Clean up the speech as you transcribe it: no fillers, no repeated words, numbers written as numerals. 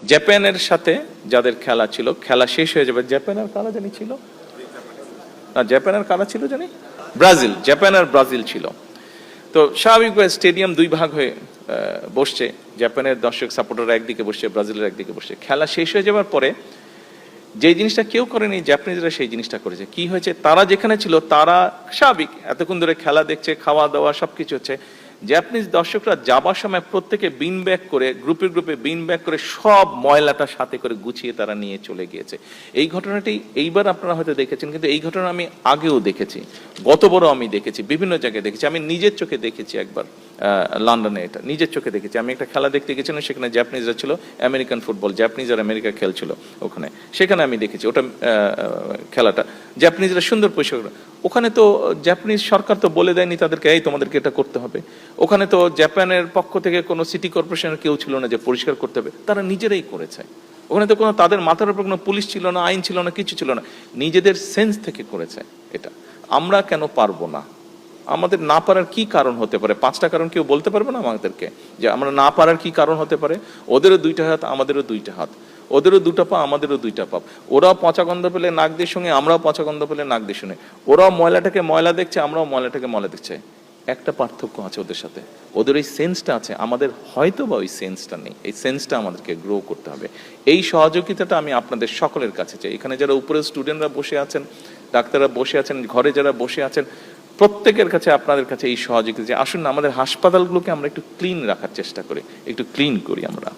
জাপানের সাথে যাদের খেলা ছিল, খেলা শেষ হয়ে যাবে। জাপানের কারা জানি ছিল না, জাপানের কারা ছিল জানি, ব্রাজিল, জাপান আর ব্রাজিল ছিল। তো স্বাভাবিকভাবে স্টেডিয়াম দুই ভাগ হয়ে বসছে, জাপানের দর্শক সাপোর্টাররা একদিকে বসছে, ব্রাজিলের একদিকে বসছে। খেলা শেষ হয়ে যাওয়ার পরে যে জিনিসটা কেউ করেনি, জাপানিজরা সেই জিনিসটা করেছে। কি হয়েছে, তারা যেখানে ছিল তারা স্বাভাবিক এতক্ষণ ধরে খেলা দেখছে, খাওয়া দাওয়া সবকিছু হচ্ছে। জাপানিজ দর্শকরা যাবার সময় প্রত্যেকে বিন ব্যাগ করে, গ্রুপে গ্রুপে বিন ব্যাগ করে সব ময়লাটা সাথে করে গুছিয়ে তারা নিয়ে চলে গিয়েছে। এই ঘটনাটি এইবার আপনারা হয়তো দেখেছেন, কিন্তু এই ঘটনা আমি আগেও দেখেছি, গত বড় আমি দেখেছি, বিভিন্ন জায়গায় দেখেছি। আমি নিজের চোখে দেখেছি একবার লন্ডনে, এটা নিজের চোখে দেখেছি। আমি একটা খেলা দেখতে গেছিলাম, সেখানে জাপানিজরা ছিল, আমেরিকান ফুটবল, জাপানিজ আর আমেরিকা খেলছিল ওখানে। সেখানে আমি দেখেছি ওটা খেলাটা, জাপানিজরা সুন্দর পরিষ্কার। ওখানে তো জাপানিজ সরকার তো বলে দেয়নি তাদেরকে এই তোমাদেরকে এটা করতে হবে। ওখানে তো জাপানের পক্ষ থেকে কোনো সিটি কর্পোরেশনের কেউ ছিল না যে পরিষ্কার করতে হবে, তারা নিজেরাই করেছে। ওখানে তো কোনো তাদের মাথার উপর কোনো পুলিশ ছিল না, আইন ছিল না, কিছু ছিল না, নিজেদের সেন্স থেকে করেছে এটা। আমরা কেন পারবো না? আমাদের না পারার কি কারণ হতে পারে? 5টা কারণ কেউ বলতে পারবে না আমাদেরকে যে আমরা না পারার কি কারণ হতে পারে? ওদেরও 2টা হাত, আমাদেরও 2টা হাত, ওদেরও 2টা পা, আমাদেরও 2টা পা। ওরাও পচা গন্ধ পেলে নাক দিয়ে শুনে, আমরাও পচা গন্ধ পেলে নাক দিয়ে শুনে। ওরাও ময়লাটাকে ময়লা দেখছে, আমরাও ময়লাটাকে ময়লা দেখছে। একটা পার্থক্য আছে ওদের সাথে, ওদের ওই সেন্সটা আছে, আমাদের হয়তো বা ওই সেন্সটা নেই। এই সেন্সটা আমাদেরকে গ্রো করতে হবে। এই সহযোগিতাটা আমি আপনাদের সকলের কাছে চাই। এখানে যারা উপরে স্টুডেন্টরা বসে আছেন, ডাক্তাররা বসে আছেন, ঘরে যারা বসে আছেন, প্রত্যেকের কাছে, আপনাদের কাছে এই সহযোগিতা যে আসুন না আমাদের হাসপাতালগুলোকে আমরা একটু ক্লিন রাখার চেষ্টা করি, একটু ক্লিন করি আমরা।